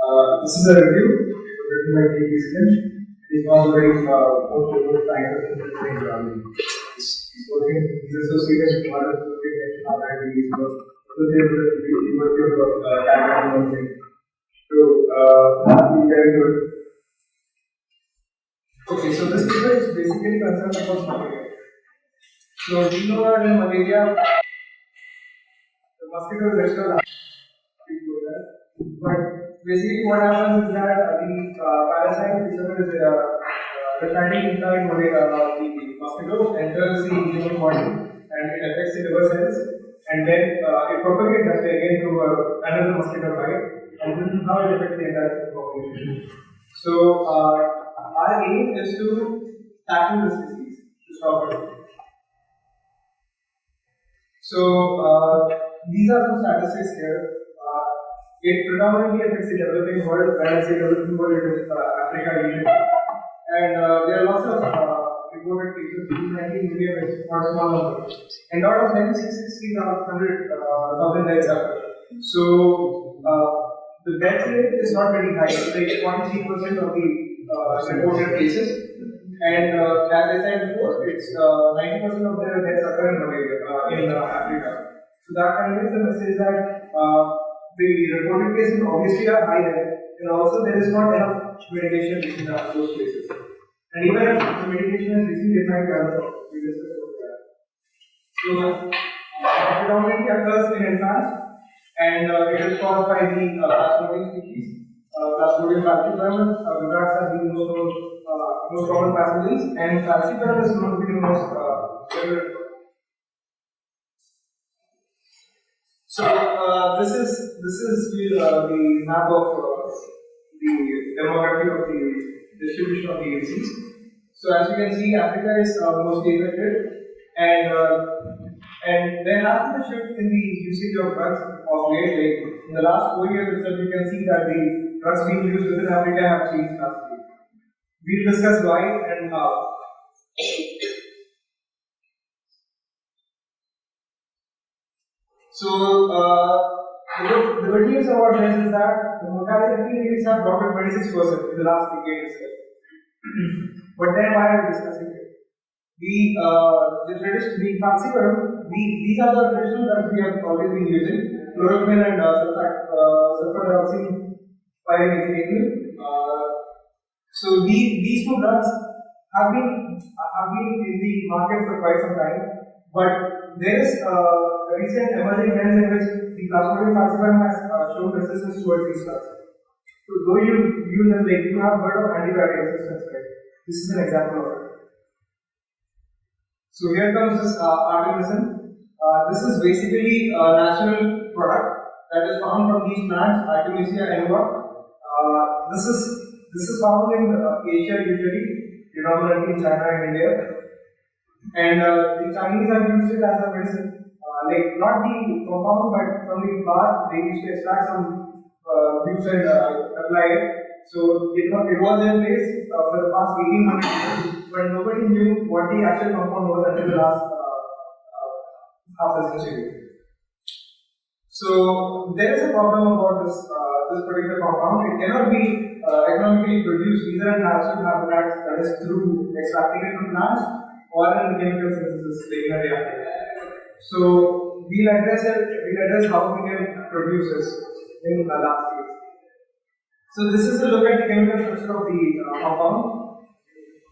This is a review written by Krishna. He's one of the very most famous scientists in the He's associated with Madhur, he's associated with the University of Kharagpur. So, very good. Okay, so this paper is basically concerned about malaria. So, we know that in malaria, the mosquito is extra large. But basically, what happens is that the parasite, whichever is residing inside the mosquito, enters the human body and it affects the liver cells, and then it propagates actually again through another mosquito bite, and this is how it affects the entire population. So, our aim is to tackle this disease, to stop it. So, these are some statistics here. It predominantly affects the developing world. When I say developing world, it is Africa, Asia. And there are lots of reported cases, 19 million is not small number. And out of them, 660,000 deaths happen. So, the death rate is not very high. It's like 0.3% of the reported cases. And as I said before, it's 90% of the deaths occur in malaria, in Africa. So that conveys the message that the reported cases obviously are high there, and also there is not enough medication in those places. And even if the medication is received, it might run out. We discussed about that. So, it predominantly occurs in infants, and it is caused by the Plasmodium species. Plasmodium falciparum, vivax are the most common pathogens, and falciparum is known to be the most prevalent. So this is the map of the demography of the distribution of the disease. So as you can see, Africa is mostly affected, and there has been a shift in the usage of drugs of late. Like in the last 4 years itself, you can see that the drugs being used within Africa have changed drastically. We'll discuss why and how. So, the good news about this is that the mortality rates have dropped by 26% in the last decade itself. But then, why are we discussing it? The falciparum, these are the traditional drugs we have always been using: chloroquine and sulfur dioxide pyrimethamine. So, these two drugs have been in the market for quite some time, but there is recent emerging trends in which the Plasmodium falciparum has shown resistance towards these drugs. So, though you use them, like you have heard of antibiotic resistance, right? This is an example of it. So, here comes this Artemisinin. This is basically a natural product that is found from these plants, Artemisia annua. This is found in Asia usually, predominantly in China and India. And the Chinese have used it as a medicine. Like not the compound, but from the bark, they used to extract some juice and apply it. So it was in place for the past 1800 years, but nobody knew what the actual compound was until the last half a century. So there is a problem about this particular compound. It cannot be economically produced either in natural habitats, that is through extracting it from plants, or in chemical synthesis, like in a reactor. So we'll address how we can produce this in the last phase. So this is a look at the chemical structure of the compound,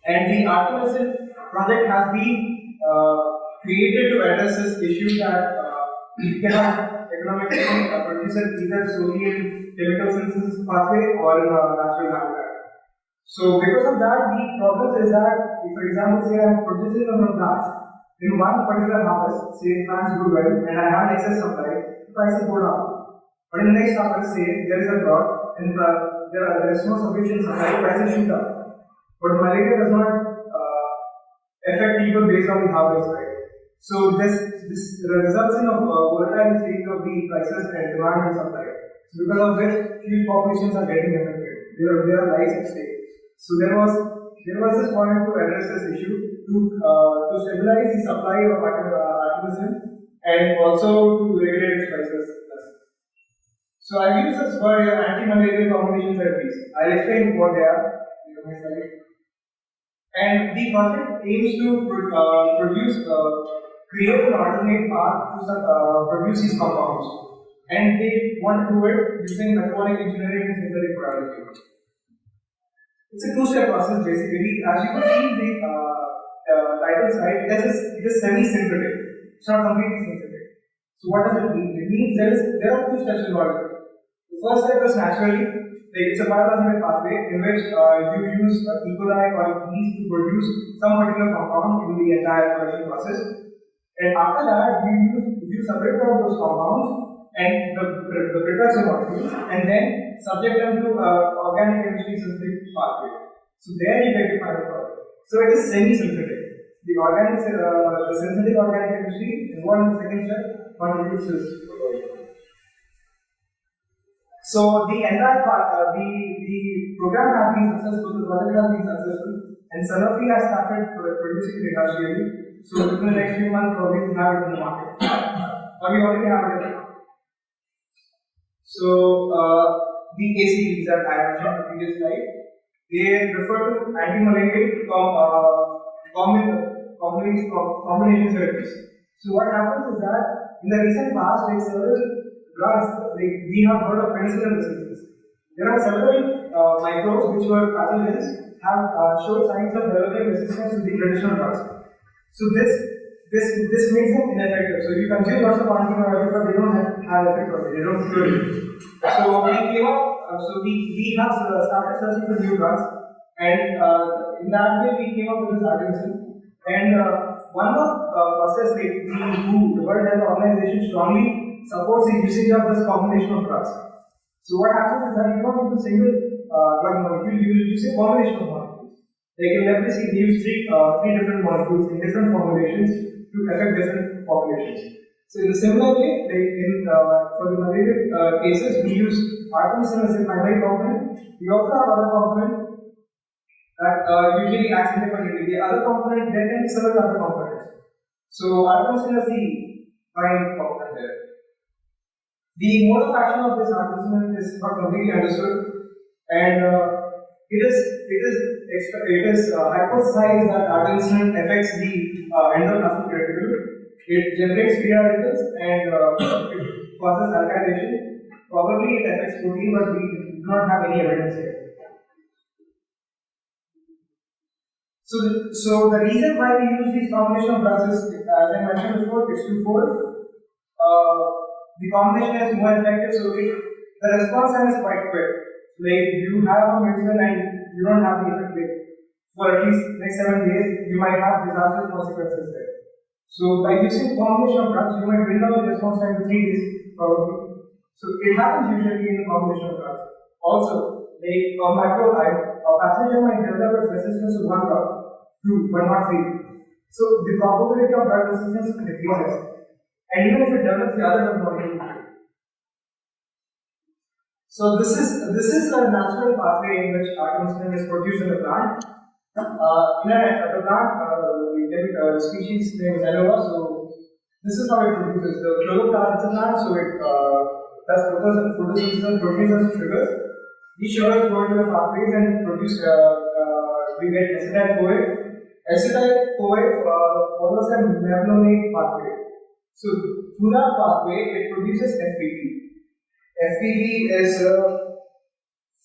and the Artemisinin project has been created to address this issue that we cannot economically produce it either solely in chemical synthesis pathway or in a natural habitat. So because of that, the problem is that, if for example, say I am producing from plants. In one particular harvest, say plants do well and I have an excess supply, prices go down. But in the next harvest, say there is a drought and there is no sufficient supply, prices shoot up. But malaria does not affect people based on the harvest, right? So this results in a volatile change of the prices and demand and supply. So because of which huge populations are getting affected. There are lives at stake. So there was this point to address this issue to stabilize the supply of Artemisinin and also to regulate its prices. So I've used this for anti-malarial combination therapies. I'll explain what they are. And the project aims to create an alternate path to produce these compounds. And they want to do it using metabolic engineering and synthetic biology. It's a two-step process basically. As you can see in the title slide, it is semi-synthetic. It's not completely synthetic. So what does it mean? It means there are two steps involved. The first step is naturally, it's a biological pathway in which you use E. coli or yeast to produce some particular compound in the entire production process. And after that, you separate out those compounds and the precursor molecules and then subject them to organic chemistry synthetic pathway. So there you get your final product. So it is semi-synthetic. The synthetic organic chemistry involved in the second step contributes to this. So the entire the program has been successful, the project has been successful, and Sanofi has started producing it industrially. So within the next few months, probably we have it in the market. Or we already have it in the market. So the ACTs that I mentioned in the previous slide, they refer to anti-malarial combination therapies. So what happens is that in the recent past, like several drugs, like we have heard of penicillin resistance. There are several microbes which were pathogens have showed signs of developing resistance to the traditional drugs. So this makes them ineffective. So you consume lots of antibiotics, but they don't have effect on it. They don't cure it. So we came up. We have started searching for new drugs, and in that way we came up with this Artemisinin. And one more process like the World Health Organization strongly supports the usage of this combination of drugs. So what happens is that you don't use a single drug molecule, you use a combination of molecules. Like in leprosy, we use three different molecules in different formulations to affect different populations. So in a similar way, like for the malarial cases, we use Artemisinin as a primary component. We also have other components that usually acts independently. The other component, there can be several other components. So Artemisinin is the prime component there. The mode of action of this Artemisinin is not completely understood, and it is hypothesized that Artemisinin affects the endoplasmic reticulum. It generates free radicals and it causes alkylation. Probably it affects protein, but we do not have any evidence yet. So the reason why we use these combination of drugs is, as I mentioned before, it's twofold. The combination is more effective, so the response time is quite quick. Like you have a medicine and you don't have the effect for at least next 7 days, you might have disastrous consequences there. So by using combination of drugs, you might bring down the response time to 3 days probably. So it happens usually in the combination of drugs. Also, like a pathogen might develop its resistance to one drug, 2, but not 3. So the probability of drug resistance decreases. And even if it develops the other drug molecule. So this is a natural pathway in which Artemisinin is produced in the plant. The plant, the species name is Aloe. So this is how it produces. The chloroplast is a plant, so it does photosynthesis and produces sugars. These sugars go into the pathways and produce. We get acetyl-CoA. Acetyl-CoA follows a mevlonate pathway. So through that pathway, it produces FPP. FPP is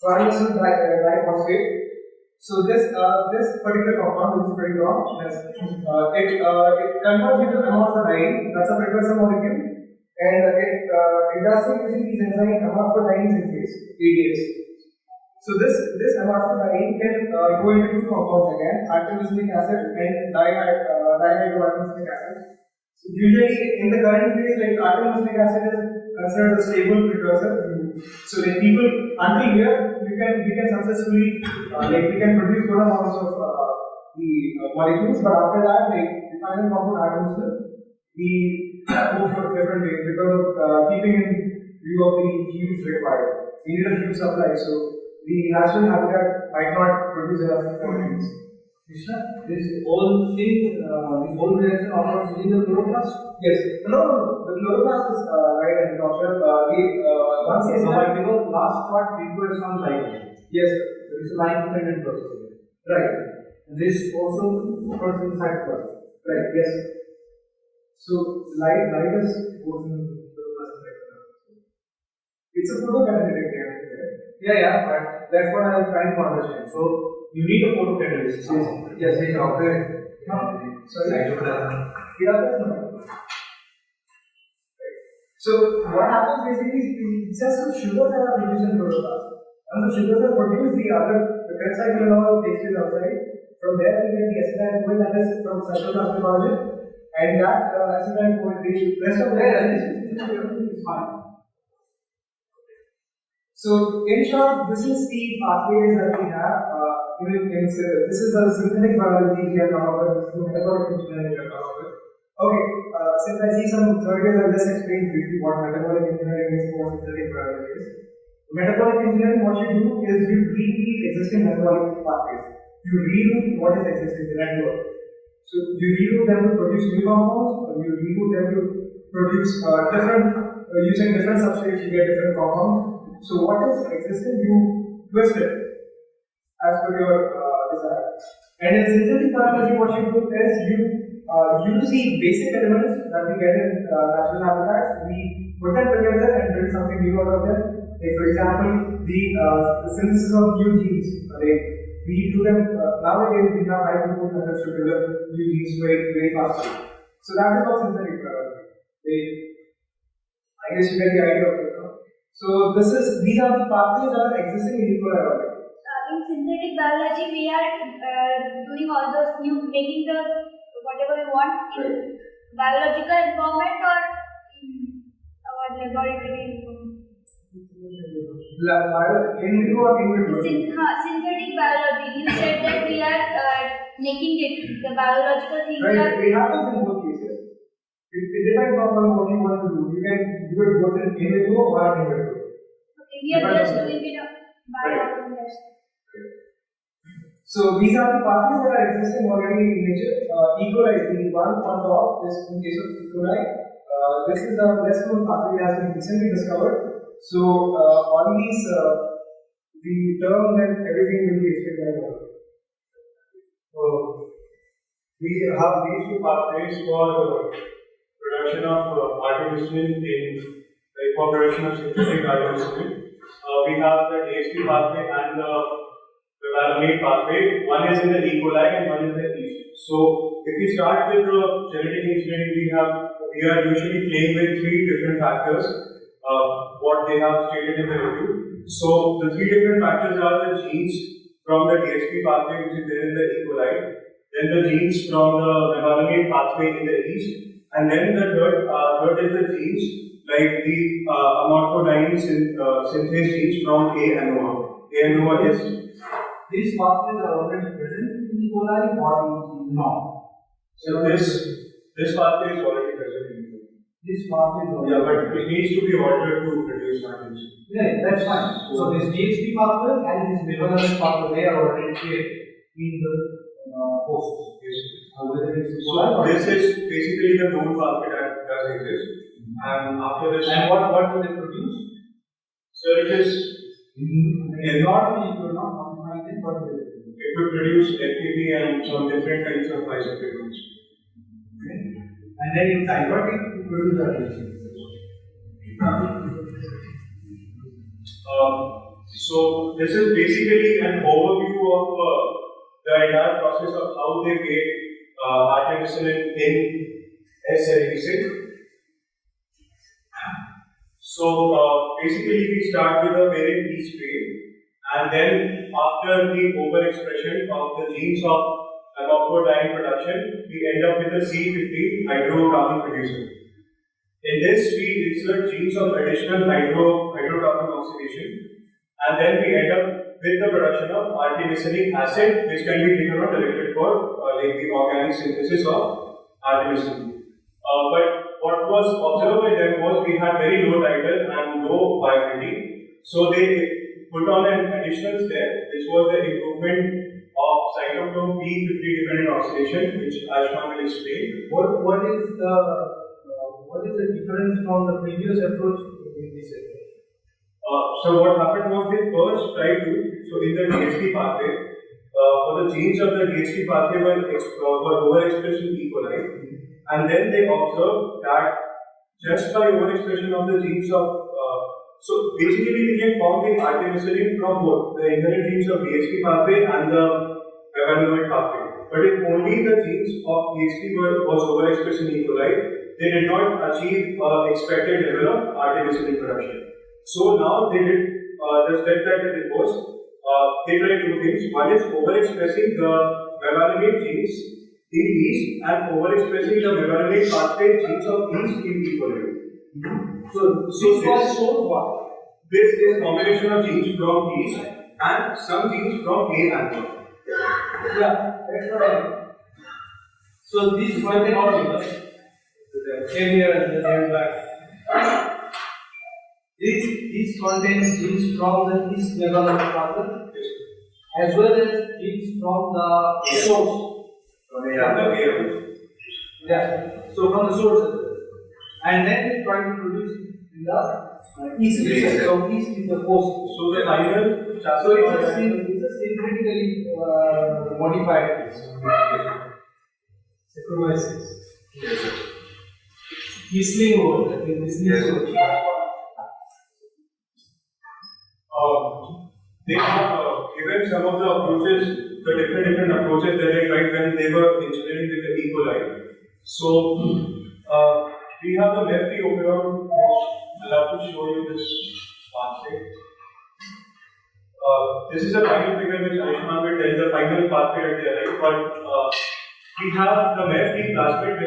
farnesyl diphosphate. So this particular compound, which is pretty long, it converts into amorphodine. That's a precursor molecule, and it does so using these enzymes amorphodine synthase (ADS). So this amorphodine can go into two compounds again, artemisinic acid and dihydroartemisinic acid. So usually in the current phase, like artemisinic acid is considered a stable precursor. So like people until here we can successfully we can produce good amounts of the molecules, but after that the final compound artemisinin we go for different ways because of keeping in view of the genes required. We need a huge supply, so the natural habitat might not produce enough molecules. Krishna, this whole thing, this whole reaction occurs within the chloroplast? Yes. No. The chloroplast is right and Dr. Once is because last part requires some light. Yes. There is a light dependent process. Right. And this also occurs inside the plastic. Right. Yes. So light is goes in chloroplast. It's a photocatalytic reaction. Yeah, but that's what I was trying to understand. So you need a photocatalysis. Yes. Okay. Sorry. So what happens basically is just some sugars that are produced in chloroplast. And the sugars are produced, the Krebs cycle and all takes place outside. From there we get the acetyl-CoA that is from cytoplasmic origin, and that acetyl-CoA, the rest of the is fine. So in short, this is the pathways that we have. This is the synthetic biology we have come up with. This is the metabolic engineering we have come up with. Okay, since I see some third years, I'll just explain briefly what metabolic engineering is and what synthetic biology is. Metabolic engineering, what you do is you read the existing metabolic pathways. You reroute what is existing in the network. So you reroute them to produce new compounds, or you reroute them to produce using different substrates, you get different compounds. So what is existing, you twist it as per your desire. And in synthetic biology, what you do is you use the basic elements that we get in natural habitats, we put them together and build something new out of them. Like for example, the synthesis of new genes. We do them nowadays. We have high throughput methods to develop new genes very faster. So that is what synthetic biology. I guess you get the idea of it. So these are the pathways that are existing in E. coli already. In synthetic biology, we are doing all those making the whatever we want in biological environment or in our laboratory environment. In vivo or in vitro? Synthetic biology. You said that we are making it the biological things. Right. It happens in both cases. It depends on what you want to do. You can do it both in vivo or in vitro. Okay, we are just doing it by our own. So these are the pathways that are existing already in nature. E. coli is the one on top. This in case of E. coli. This is a less known pathway that has been recently discovered. So all these the terms and everything will be explained by Madhur. We have these two pathways for production of artemisinin for production of synthetic artemisinin. We have the DHP pathway and the mevalonate pathway. One is in the E. coli and one is in the yeast. So if we start with the genetic engineering, we are usually playing with three different factors. What they have stated in the review. So the three different factors are the genes from the DHP pathway, which is there in the E. coli, then the genes from the mevalonate pathway in the yeast, and then the third is the genes like the amorphodyne synthase genes from A and O. A and O is these pathways are already present in E. coli or not. So this pathway is already present in E. coli. This pathway is already but it needs to be altered to produce artemisinin. Yeah, that's fine. So this DHP pathway and this mevalonate pathway, they are already here in the host. So this is basically the known pathway that does exist. And after this, and what do they produce? So it is not if you are not modifying it, what will it produce? It would produce FTP and some different kinds of isoprenols. Okay. And then in divert it to produce artemisinin. So this is basically an overview of the entire process of how they make artemisinin in S. cerevisiae. So basically we start with a parent yeast strain, and then after the overexpression of the genes of amorphodyne production, we end up with a C50 hydrocarbon producer. In this, we insert genes of additional hydrocarbon oxidation, and then we end up with the production of artemisinic acid, which can be taken or directed for like the organic synthesis of artemisinin. But what was observed by them was we had very low titer and low viability, so they put on an additional step, which was the improvement of cytochrome P50 dependent oxidation, which Aayushman will explain. What is the difference from the previous approach in this approach? So what happened was they first tried to, so in the DHT pathway, for the genes of the DHT pathway were overexpressed in E. coli, and then they observed that just by overexpression of the genes of, so basically we can form the artemisinin from both the inherent genes of DHT pathway and the mevaloate pathway. But if only the genes of DHT was overexpressed in E. coli, they did not achieve expected level of artemisinin production. So now they did the step that they did was they tried two things. One is overexpressing the mevaloate genes in yeast and overexpressing the mevaloate pathway genes of yeast in E. coli. So this shows what? This is combination of genes from yeast and some genes from clay anther. Yeah, that's what I mean. So this one cannot be done. Here and then back. This contains genes from the yeast mevaloate pathway as well as genes from the source. Yeah. So from the source as well. And then try to produce in the yeast itself. So yeast is the host. So the final So it's a synthetically modified saccharomyces. Yeastling mode. That is yeastling mode. They have given some of the approaches, the different approaches that they tried when they were engineering with the E. coli. So we have the lefty operon, which I'll have to show you this pathway. This is a final figure which Aayushman will tell the final pathway at the right, but we have the lefty plasmid,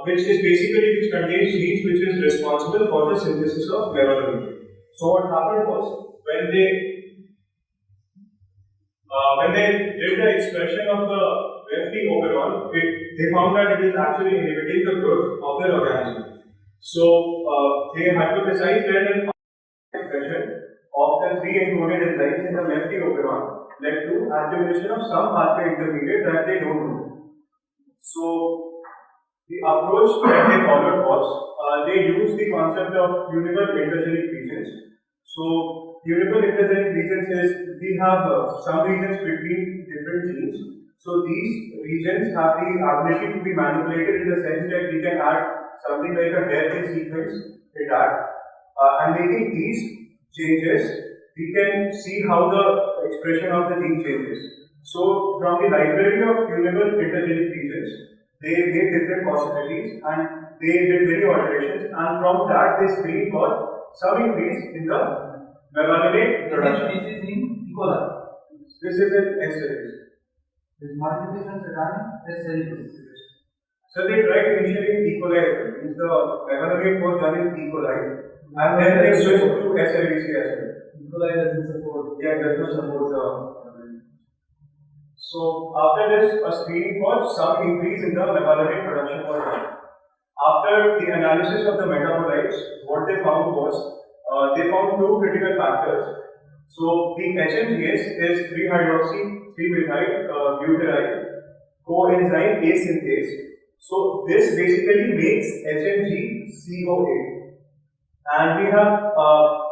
which is basically which contains genes which is responsible for the synthesis of mevaloate. So what happened was when they did the expression of the lefty operon, they found that it is actually inhibiting the growth of their organism. So they hypothesized that an expression of the three encoded enzymes in the lefty operon led to activation of some pathway intermediate that they don't know. So the approach that they followed was they used the concept of tunable intergenic regions. So tunable intergenic regions is we have some regions between different genes. So these regions have the ability to be manipulated in the sense that we can add something like a hairpin sequence in that, and making these changes, we can see how the expression of the gene changes. So from the library of tunable intergenic regions, they made different possibilities and they did many alterations, and from that they screened for some increase in the mevaloate production. This is in E. coli. This is an S series. This modifications are done as series. So they tried initially in E. coli as well. The mevaloate was done in E. coli, and then they switched to S series as well. E. coli doesn't support. Yeah, does not support the. So after this, a screening for some increase in the mevaloate production was done. After the analysis of the metabolites, what they found was they found two critical factors. So the HMGS is 3-hydroxy-3-methyl-butyrate coenzyme A synthase. So this basically makes HMG-CoA. And we have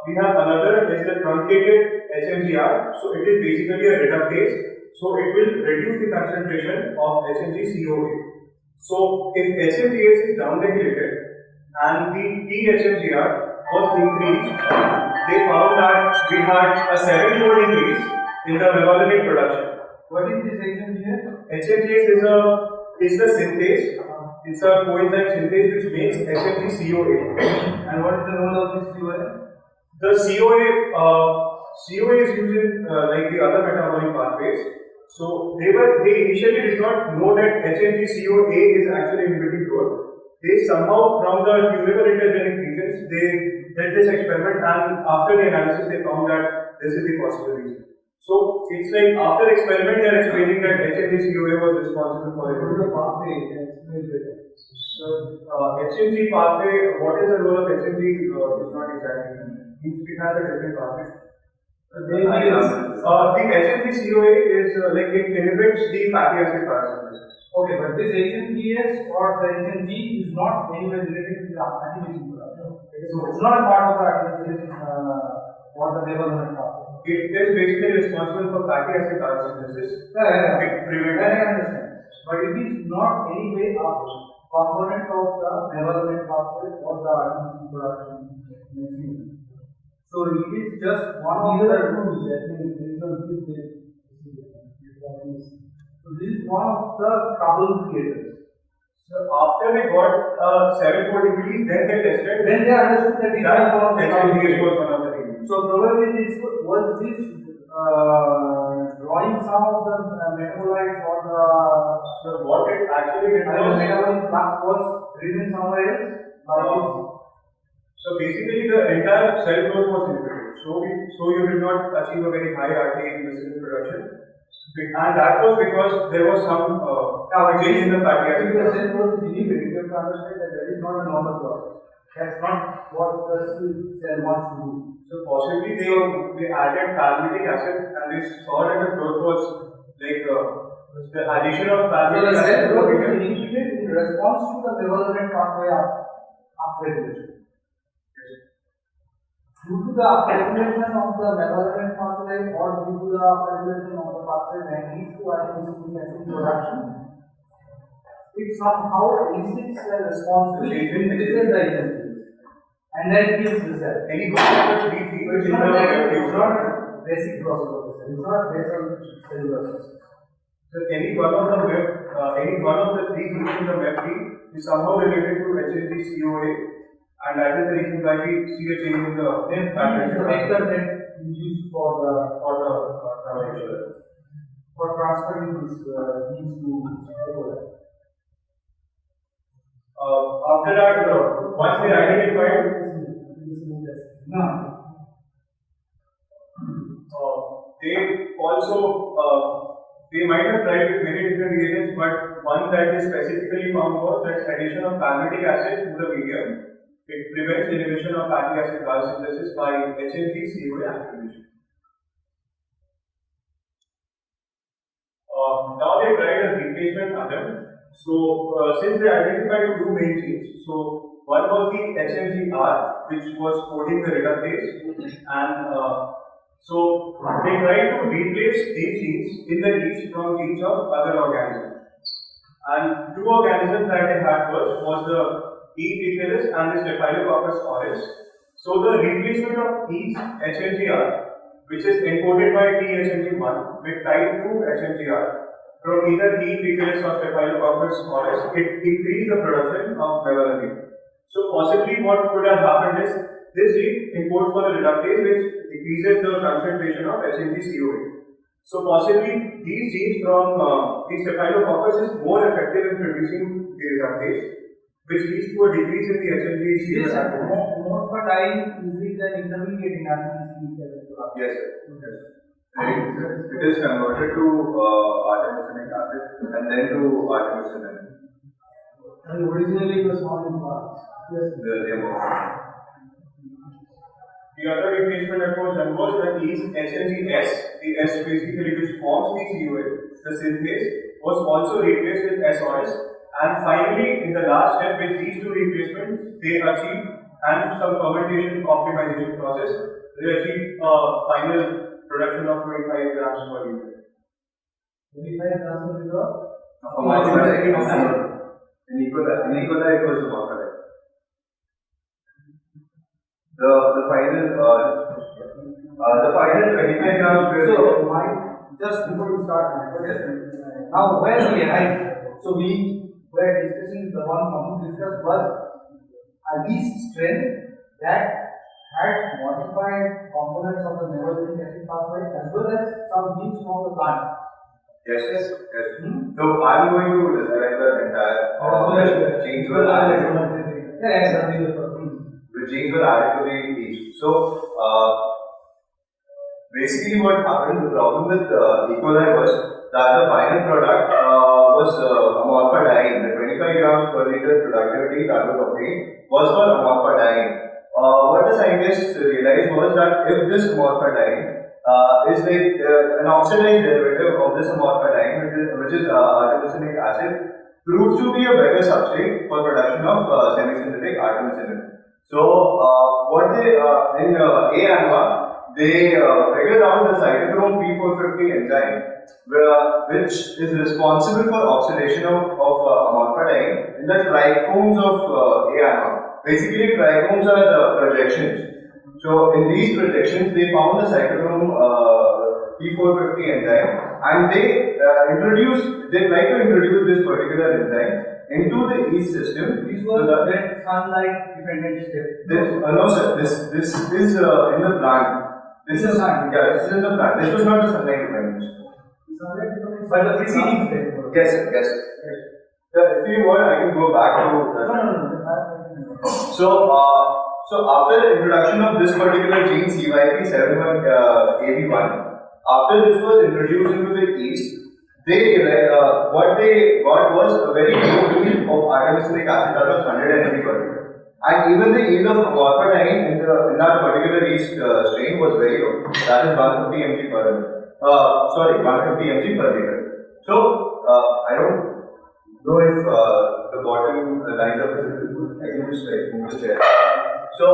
another is the truncated HMGR. So it is basically a reductase. So it will reduce the concentration of HMG-CoA. So if HMGS is downregulated and the THMGR was increased, they found that we had a 7-fold increase in the mevaloate production. What is this HMGS? HMGS is the synthase. It's a coenzyme synthase which makes HMG-CoA. And what is the role of this CoA? The CoA is used in like the other metabolic pathways. So they initially did not know that HMG-CoA is actually inhibiting growth. They somehow from the tunable intergenic regions they did this experiment, and after the analysis they found that this is the possible reason. So it's like after experiment they are explaining that HMG-CoA was responsible for it. What is the pathway? So HMG pathway, what is the role of HMG is not exactly known. It has a different pathway. The HNG-CoA is like it inhibits the fatty acid biosynthesis. Okay, but this HNGS or the HNG is not anywhere related to the Artemisinin production. So it's not a part of the Artemisinin or the development pathway. It is basically responsible for fatty acid biosynthesis. It prevents. I understand. But it is not anyway a component of the development pathway or the Artemisinin production machine. So it is just one of the tools that so this is one of the trouble creators. So after they got 7-fold increase, then they tested. Then they understood that HNGS was one of the reasons. So probably this was this drawing some of the metabolites or the So what it actually did was metabolic flux was written somewhere else. So basically the entire cell growth was inhibited. So you did not achieve a very high artemisinin production. And that was because there was some change in the fatty acid. If the cell growth is inhibited, you have to understand that that is not a normal process. That's not what the cell wants to do. So possibly they added palmitic acid and they saw that the growth was like the addition of palmitic acid. So the cell growth is inhibited in response to the development pathway upregulation. Due to the upregulation of the development pathway or due to the upregulation of the pathway that leads to artemisinin acid production, it somehow elicits a response to it. This is the agency. And that gives the cell. Any one of the three things It's not a basic process of the cell. It's not basal cellular process. So any one of the three genes in the MEF is somehow related to HNG-CoA, and that is the reason why we see a change in the pattern. The vector that we use for transferring these genes to the after that, once they identified, they also they might have tried with many different reagents, but one that is specifically found was that addition of palmitic acid to the medium. It prevents inhibition of fatty acid biosynthesis by HNG-CoA activation. Now they tried a replacement attempt. So since they identified two main genes, so one was the HMG-R, which was coding the reductase, and so they tried to replace these genes in the yeast from genes of other organisms. And two organisms that they had was the E. faecalis and the Staphylococcus aureus. So the replacement of each HMG-R, which is encoded by THMG1 with type 2 HMG-R from either E. faecalis or Staphylococcus aureus, it increased the production of mevalonate. So possibly what could have happened is this gene encodes for the reductase, which decreases the concentration of HNG-CoA. So possibly these genes from the Staphylococcus is more effective in producing the reductase, which leads to a decrease in the HNG-CoA activity. Morphodine is the intermediate in Artemisinin. Yes, sir. It is converted to artemisinic acid and then to artemisinin. And originally it was found in parts. Yes. The other replacement that was done was that these HNG-S, the S basically which forms the CoA, the synthase, was also replaced with SOS. And finally, in the last step with these two replacements, they achieved, and some fermentation optimization process, they achieved a final production of 25 grams per liter. 25 grams per liter? In equalizer it was morphodine. The final 25 grams per liter. So, just before we start, now where we arrived, so we were discussing the one we discussed was a yeast strain that had modified components of the mevalonic acid pathway as well as some genes from the plant. Yes. So I'm going to describe the entire genes were added. The genes were added to the yeast. So basically, what happened? The problem with E. coli was that the final product was amorphodiene. The 25 grams per liter productivity that was obtained was for amorphodiene. What what the scientists realized was that if this amorphidine is like an oxidized derivative of this amorphidine, which is artemisinic acid, proves to be a better substrate for production of semi-synthetic artemisinin. So, what they in ANMA, they figured out the cytochrome P450 enzyme, which is responsible for oxidation of amorphidine in the trichomes of ANMA. Basically, trichomes are the projections. So, in these projections, they found the cytochrome P450 enzyme, and they try to introduce this particular enzyme into the yeast system. This was that sunlight dependent step. No sir, this is in the plant. This is in the plant. This was not the sunlight dependent. But the preceding step. Yes sir, yes sir. If you want, I can go back to that. So after the introduction of this particular gene CYP71AB1, after this was introduced into the yeast, what they got was a very low yield of artemisinic acid, that was 100 mg per liter. And even the yield of amorphidine in that particular yeast strain was very low, that is 150 mg per liter. 150 mg per liter. So I don't know if the bottom lines are visible. I can just move the chair. So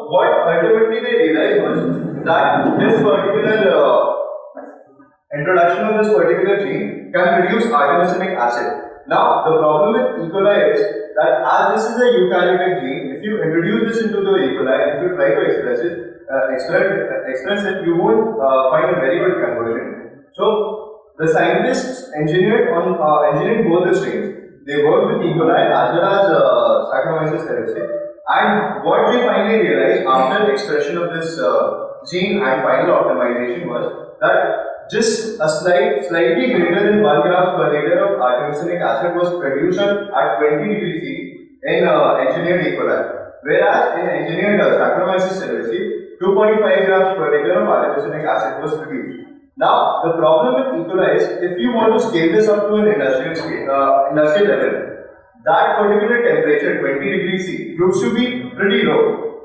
what ultimately they realized was that this particular introduction of this particular gene can reduce artemisinic acid. Now, the problem with E. coli is that as this is a eukaryotic gene, if you introduce this into the E. coli, if you try to express it, you won't find a very good conversion. So, the scientists engineered both the strains. They worked with E. coli as well as Saccharomyces cerevisiae, and what they finally realized after expression of this gene and final optimization was that just a slightly greater than 1 gram per liter of artemisinic acid was produced at 20 degrees C in engineered E. coli, whereas in engineered Saccharomyces cerevisiae, 2.5 grams per liter of artemisinic acid was produced. Now, the problem with E. coli is if you want to scale this up to an industrial level, that particular temperature, 20 degrees C, proves to be pretty low.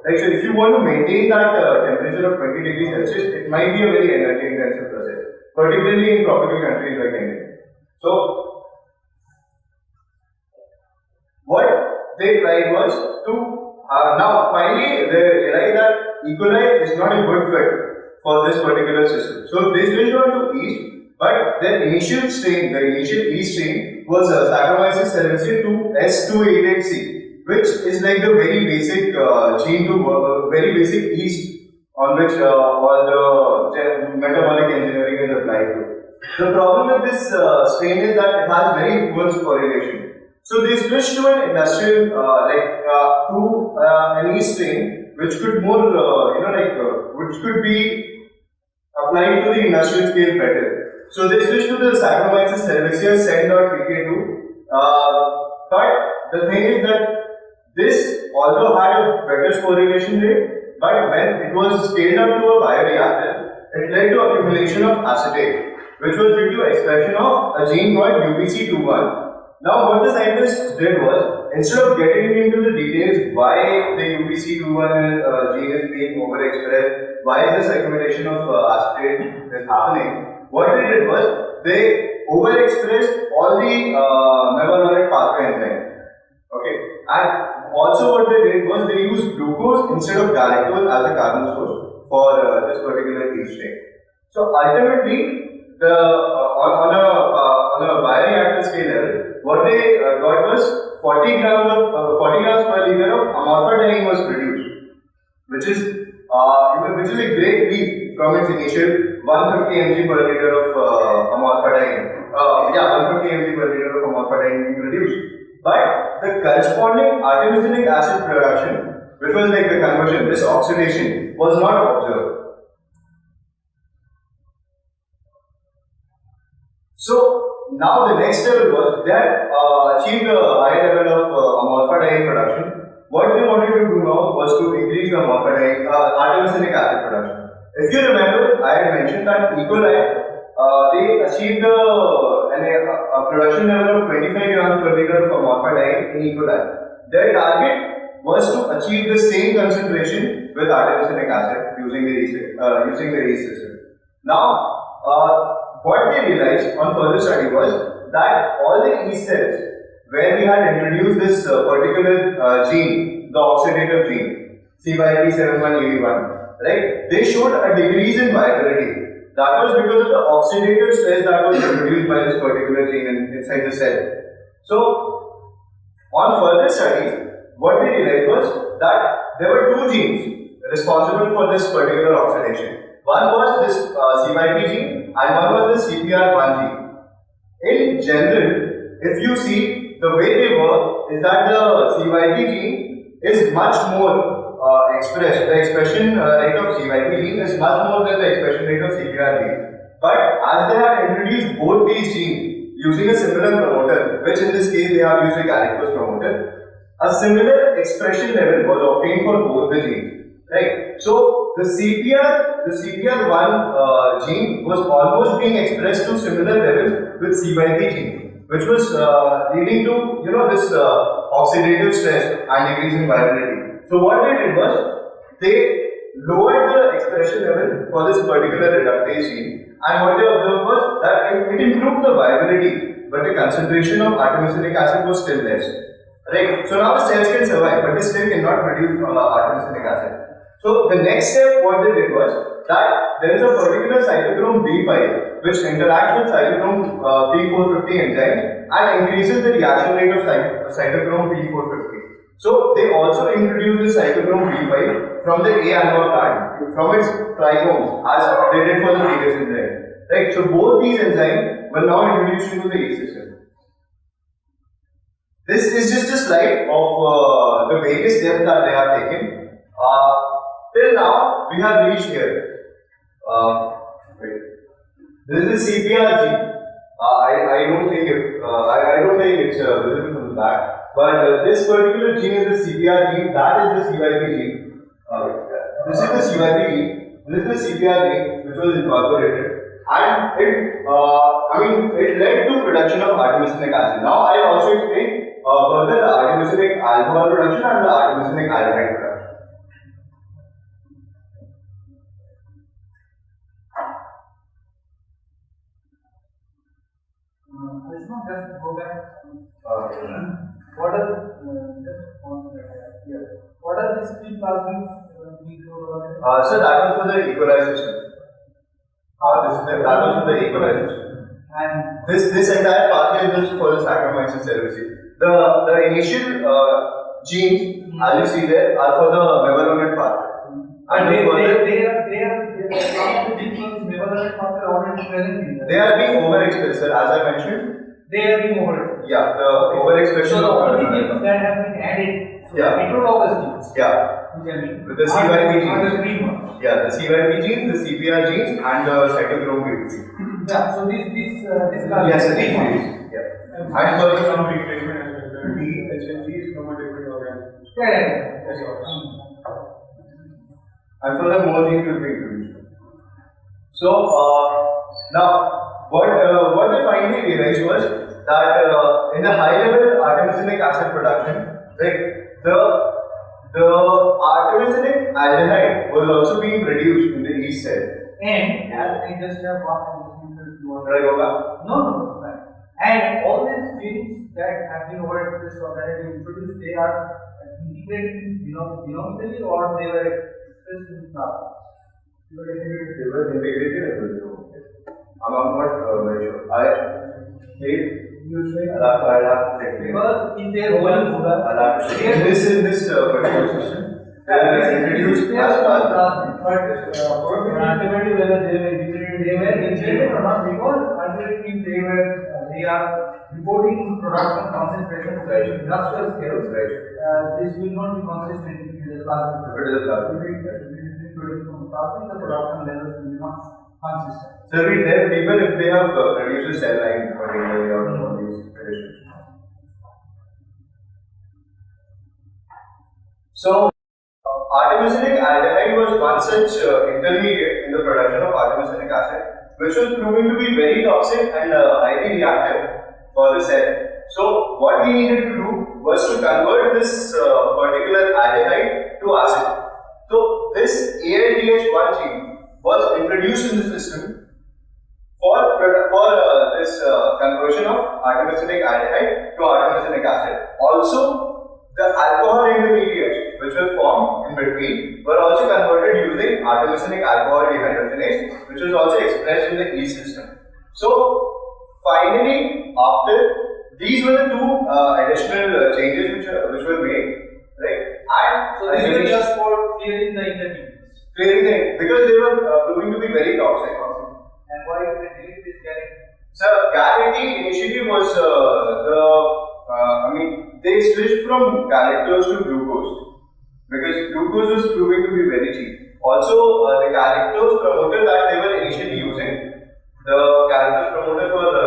Right, so if you want to maintain that temperature of 20 degrees Celsius, it might be a very energy intensive process, particularly in tropical countries like India. So, what they tried was to, now finally they realized that E. coli is not a good fit for this particular system. So, they switched on to yeast, but their initial yeast strain was Saccharomyces cerevisiae to S288C. Which is like the very basic gene to work, very basic yeast on which all the metabolic engineering is applied to. The problem with this strain is that it has very poor correlation. So they switched to an industrial, an yeast strain which could more, which could be applied to the industrial scale better. So they switched to the Saccharomyces cerevisiae Sen.pk2. But the thing is that this although had a better sporulation rate, but when it was scaled up to a bioreactor, it led to accumulation of acetate, which was due to expression of a gene called UBC21. Now, what the scientists did was, instead of getting into the details why the UBC21 gene is being overexpressed, why this accumulation of acetate is happening, what they did was, they overexpressed all the mevalonic pathway enzymes. Okay, and also what they did was they used glucose instead of galactose as a carbon source for this particular yeast strain. So ultimately, on a bioreactor scale level, what they got was 40 grams per liter of amorphidine was produced, which is a great leap from its initial 150 mg per liter of amorphidine. 150 mg per liter of amorphidine being produced. But the corresponding artemisinic acid production, which was like the conversion, this oxidation, was not observed. So now the next level was they had achieved a high level of amorphidine production. What they wanted to do now was to increase the artemisinic acid production. If you remember, I had mentioned that E. coli they achieved a production level of 25 grams per liter of amorphidine in E. coli. Their target was to achieve the same concentration with artemisinic acid using the yeast system. Now, what they realized on further study was that all the yeast cells where we had introduced this particular gene, the oxidative gene, CYP71AD1, right? They showed a decrease in viability. That was because of the oxidative stress that was introduced by this particular gene inside the cell. So, on further studies, what they realized was that there were two genes responsible for this particular oxidation. One was this CYP gene and one was the CPR1 gene. In general, if you see, the way they work is that the CYP gene is much more expressed. The expression rate of CYP gene is much more than the expression rate of CPR gene. But as they have introduced both these genes using a similar promoter, which in this case they have used a galactose promoter, a similar expression level was obtained for both the genes, right? So the CPR1 gene was almost being expressed to similar levels with CYP gene, which was leading to this oxidative stress and decrease in viability. So what they did was they lowered the expression level for this particular reductase gene, and what they observed was that it improved the viability, but the concentration of artemisinic acid was still less. Right. So now the cells can survive, but they still cannot produce artemisinic acid. So the next step, what they did was that there is a particular cytochrome B5 which interacts with cytochrome P450 enzyme and increases the reaction rate of cytochrome P450. So they also introduced the cytochrome B5 from the A analog plant, from its trichomes, as they did for the previous enzyme. Right. So both these enzymes were now introduced into the yeast system. This is just a slide of the various steps that they have taken. Till now, we have reached here. This is CPR gene. I don't think it's visible from the back. But this particular gene is the CPR gene. That is the CYP gene. This is the CYP gene. This is the CPR gene, which was incorporated. And it led to production of artemisinic acid. Now I will also explain further the artemisinic alcohol production and the artemisinic aldehyde production. Krishna, just go back. What are these three plasmids? So that was for the equalization. That was for the equalization. And this entire pathway is just for the Saccharomyces cerevisiae. The initial genes, as you see there, are for the mevalonate pathway. And they are some of the genes mevalonate pathway are already present. They are being overexpressed, sir, as I mentioned. They are being overexpressed. Yeah, the overexpression. So the only genes that have been added, heterologous genes. Yeah. With the CYP genes. Yeah, the CYP genes, the CPR genes, and the cytochrome B2. Yeah, so these yes, these genes. Yeah. And further some replacement as well. The DHNG is from a different organism. Yeah. Yes, and further more genes will be introduced. So now what they finally realized was that in the high level artemisinic acid production, right, the artemisinic aldehyde was also being produced in the yeast cell. And I just have one thing to Should I go back? No, fine. And all these genes that have been overexpressed or that have been introduced, they are integrated genomically or they were expressed in plasma? They were integrated in the genome. I'm not very sure. You say I'll have to check. because in their whole In this particular system, they were introduced as plasma. but probably whether they were integrated or not, because ultimately they are reporting production concentration at industrial scales. This will not be consistent with the plasma. If it is a plasma. If it is produced from plasma, the production levels will be not consistent. So we tell people if they have produced a cell line particularly out of all these traditions. So artemisinic aldehyde was one such intermediate in the production of artemisinic acid, which was proving to be very toxic and highly reactive for the cell. So what we needed to do was to convert this particular aldehyde to acid. So this ALDH1 gene was introduced in the system for this conversion of artemisinic aldehyde to artemisinic acid. Also, the alcohol intermediates which were formed in between were also converted using artemisinic alcohol dehydrogenase, which was also expressed in the yeast system. So finally, after these were the two additional changes which were made, right? And So these were just for clearing the intermediates. Because they were proving to be very toxic. And why did they delete this guarantee? So guarantee initially was they switched from galactose to glucose because glucose was proving to be very cheap. Also, the galactose promoter that they were initially using, the galactose promoter for the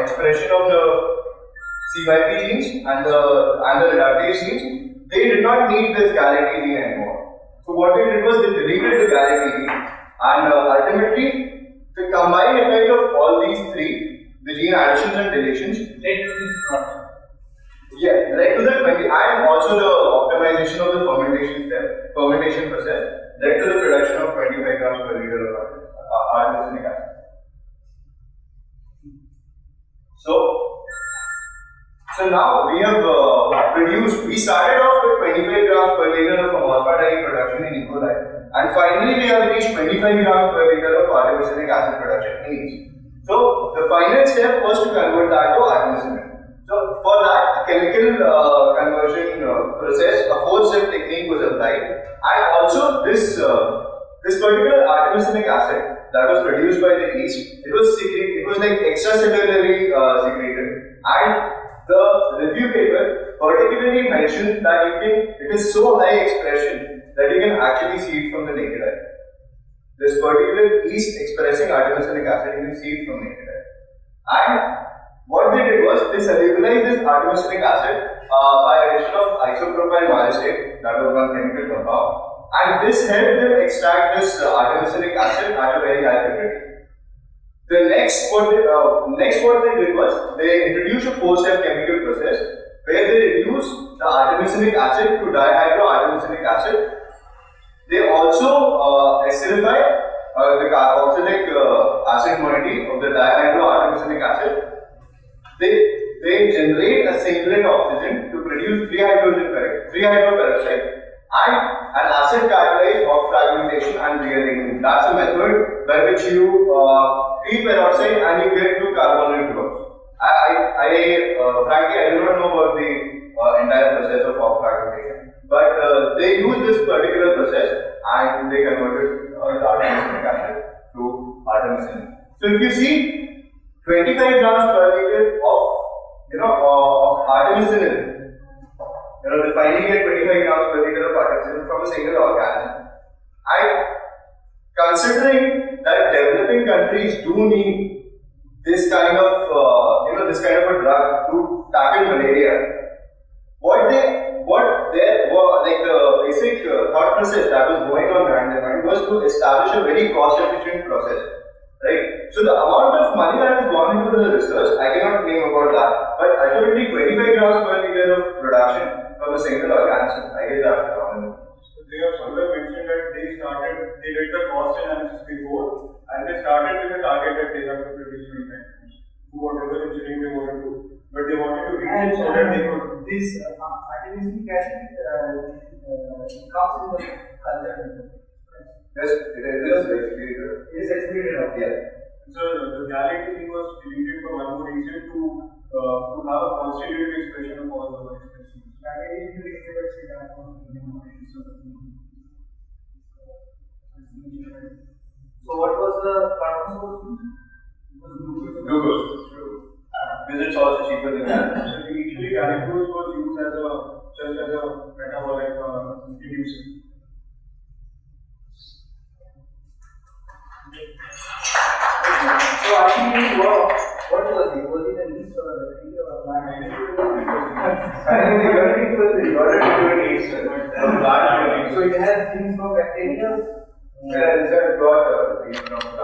expression of the CYP genes and the reductase genes, they did not need this galactase gene anymore. So what they did was they deleted the galactase gene, and ultimately the combined effect of all these three, the gene additions and deletions, Led to this product. led to the 20, and also the optimization of the fermentation process, led to the production of 25 grams per liter of artemisinic acid. So now we have we started off with 25 grams per liter of aspartame production in E. coli, and finally we have reached 25 grams per liter of artemisinic acid production in yeast. So the final step was to convert that to artemisinin. So for that, a chemical conversion process, a 4-step technique was applied, and also this particular artemisinic acid that was produced by the yeast, it was like extracellularly secreted, and the review paper particularly mentions that it is so high expression that you can actually see it from the naked eye. This particular yeast expressing artemisinic acid, you can see it from naked eye. And what they did was they solubilized this artemisinic acid by addition of isopropyl maliate, that was one chemical compound, and this helped them extract this artemisinic acid at a very high purity. The next what they did was they introduced a 4-step chemical process where they reduced the artemisinic acid to dihydroartemisinic acid. They also acidify the carboxylic acid moiety of the dihydroartemisinic acid. They generate a singlet oxygen to produce 3-hydroperoxide and an acid catalyzed off fragmentation and rearrangement. That's a method by which you treat peroxide and you get 2 carbonyl groups. Frankly, I do not know about the entire process of off fragmentation, but they use this particular process and they converted the artemisinic acid to artemisinin. So if you see 25 grams per liter of artemisinin, they finally get 25 grams per liter of artemisinin from a single organism. And considering that developing countries do need this kind of a drug to tackle malaria, the basic thought process that was going on behind their mind was to establish a very cost-efficient process, right? So the amount of money that has gone into the research, I cannot name about that, but ultimately 25 grams per liter of production from a single organism, I guess that's the common. So they have somewhere mentioned that they did the cost analysis before, and they started with a target that they have to produce 25 grams, do whatever engineering they want to do, but they wanted to reach it so that they could. This artemisinic acid comes in the culture. Yes, it is excreted. It is excreted out. Yeah. So the galactose was deleted for one more reason to have a constitutive expression of all the expressions. So what was the carbon source? Glucose. Because it's also cheaper than that. So initially galactose was used just as a metabolic inducer. So actually, what was it? Was it a yeast or a bacteria or a plant? I think they got it into a yeast. So it has things from bacteria. Yeah, it's got things from plants.